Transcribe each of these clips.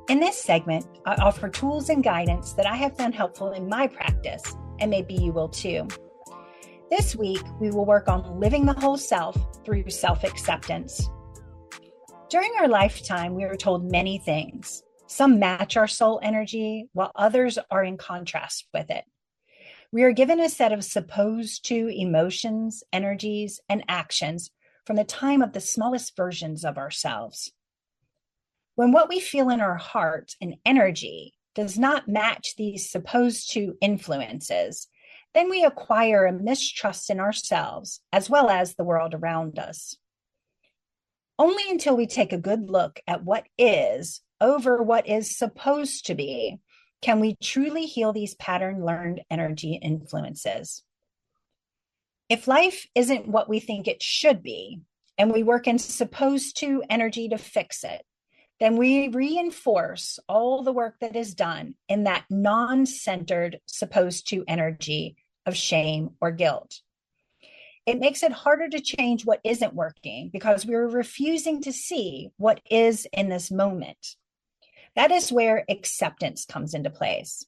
In this segment, I offer tools and guidance that I have found helpful in my practice, and maybe you will too. This week, we will work on living the whole self through self-acceptance. During our lifetime, we are told many things. Some match our soul energy, while others are in contrast with it. We are given a set of supposed to emotions, energies, and actions from the time of the smallest versions of ourselves. When what we feel in our heart and energy does not match these supposed to influences, then we acquire a mistrust in ourselves as well as the world around us. Only until we take a good look at what is over what is supposed to be can we truly heal these pattern learned energy influences. If life isn't what we think it should be, and we work in supposed to energy to fix it, then we reinforce all the work that is done in that non-centered supposed to energy of shame or guilt. It makes it harder to change what isn't working because we're refusing to see what is in this moment. That is where acceptance comes into place.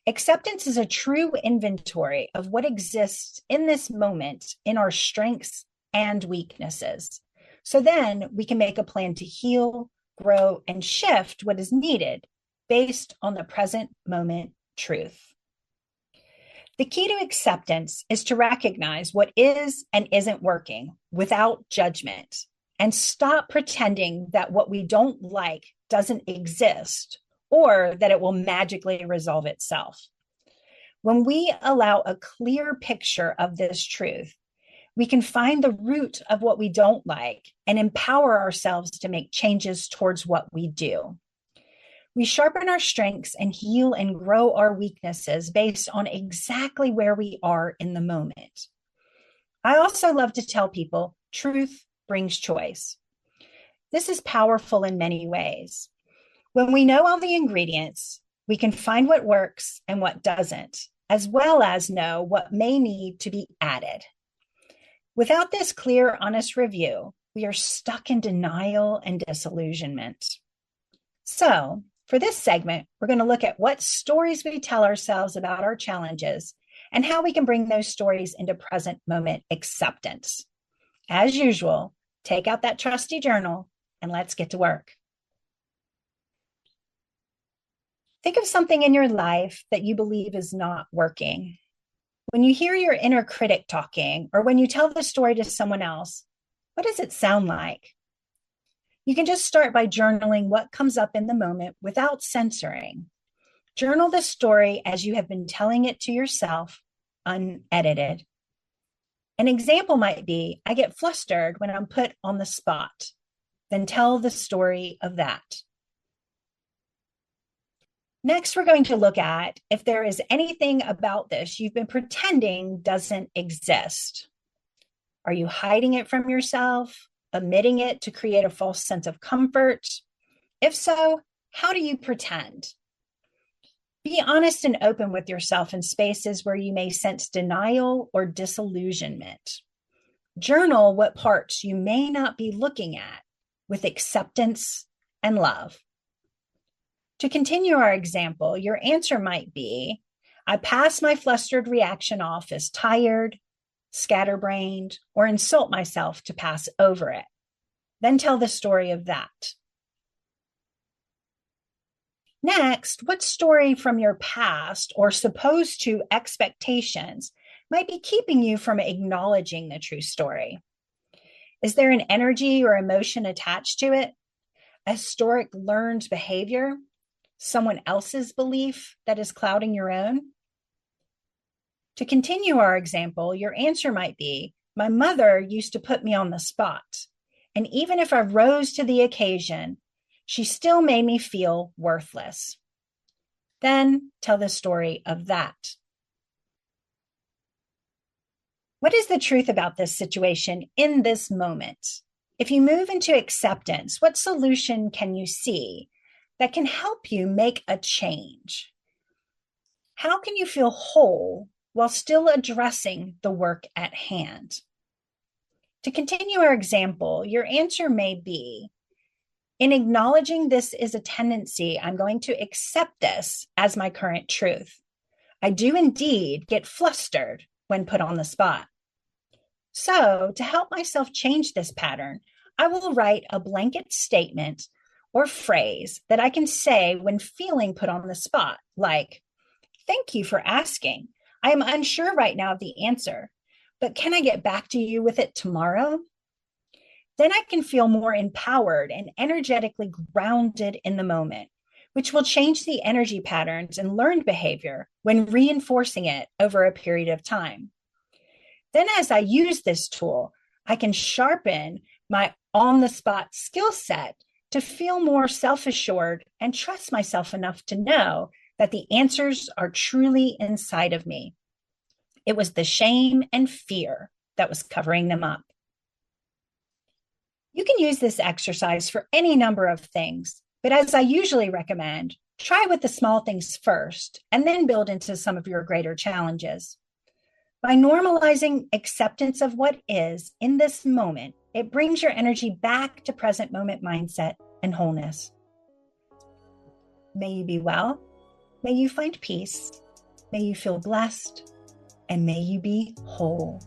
Acceptance is a true inventory of what exists in this moment in our strengths and weaknesses. So then we can make a plan to heal, grow, and shift what is needed based on the present moment truth. The key to acceptance is to recognize what is and isn't working without judgment and stop pretending that what we don't like doesn't exist or that it will magically resolve itself. When we allow a clear picture of this truth, we can find the root of what we don't like and empower ourselves to make changes towards what we do. We sharpen our strengths and heal and grow our weaknesses based on exactly where we are in the moment. I also love to tell people truth brings choice. This is powerful in many ways. When we know all the ingredients, we can find what works and what doesn't, as well as know what may need to be added. Without this clear, honest review, we are stuck in denial and disillusionment. So, for this segment, we're going to look at what stories we tell ourselves about our challenges and how we can bring those stories into present moment acceptance. As usual, take out that trusty journal and let's get to work. Think of something in your life that you believe is not working. When you hear your inner critic talking, or when you tell the story to someone else, what does it sound like? You can just start by journaling what comes up in the moment without censoring. Journal the story as you have been telling it to yourself, unedited. An example might be, I get flustered when I'm put on the spot. Then tell the story of that. Next, we're going to look at if there is anything about this you've been pretending doesn't exist. Are you hiding it from yourself, omitting it to create a false sense of comfort? If so, how do you pretend? Be honest and open with yourself in spaces where you may sense denial or disillusionment. Journal what parts you may not be looking at with acceptance and love. To continue our example, your answer might be, I pass my flustered reaction off as tired, scatterbrained, or insult myself to pass over it. Then tell the story of that. Next, what story from your past or supposed to expectations might be keeping you from acknowledging the true story? Is there an energy or emotion attached to it? A historic learned behavior? Someone else's belief that is clouding your own? To continue our example, your answer might be, my mother used to put me on the spot, and even if I rose to the occasion, she still made me feel worthless. Then tell the story of that. What is the truth about this situation in this moment? If you move into acceptance, what solution can you see that can help you make a change? How can you feel whole while still addressing the work at hand? To continue our example, your answer may be, In acknowledging this is a tendency, I'm going to accept this as my current truth. I do indeed get flustered when put on the spot. So, to help myself change this pattern, I will write a blanket statement or phrase that I can say when feeling put on the spot, like, "Thank you for asking. I am unsure right now of the answer, but can I get back to you with it tomorrow?" Then I can feel more empowered and energetically grounded in the moment, which will change the energy patterns and learned behavior when reinforcing it over a period of time. Then, as I use this tool, I can sharpen my on the spot skill set to feel more self assured and trust myself enough to know that the answers are truly inside of me. It was the shame and fear that was covering them up. You can use this exercise for any number of things, but as I usually recommend, try with the small things first and then build into some of your greater challenges. By normalizing acceptance of what is in this moment, it brings your energy back to present moment mindset and wholeness. May you be well. May you find peace. May you feel blessed. And may you be whole.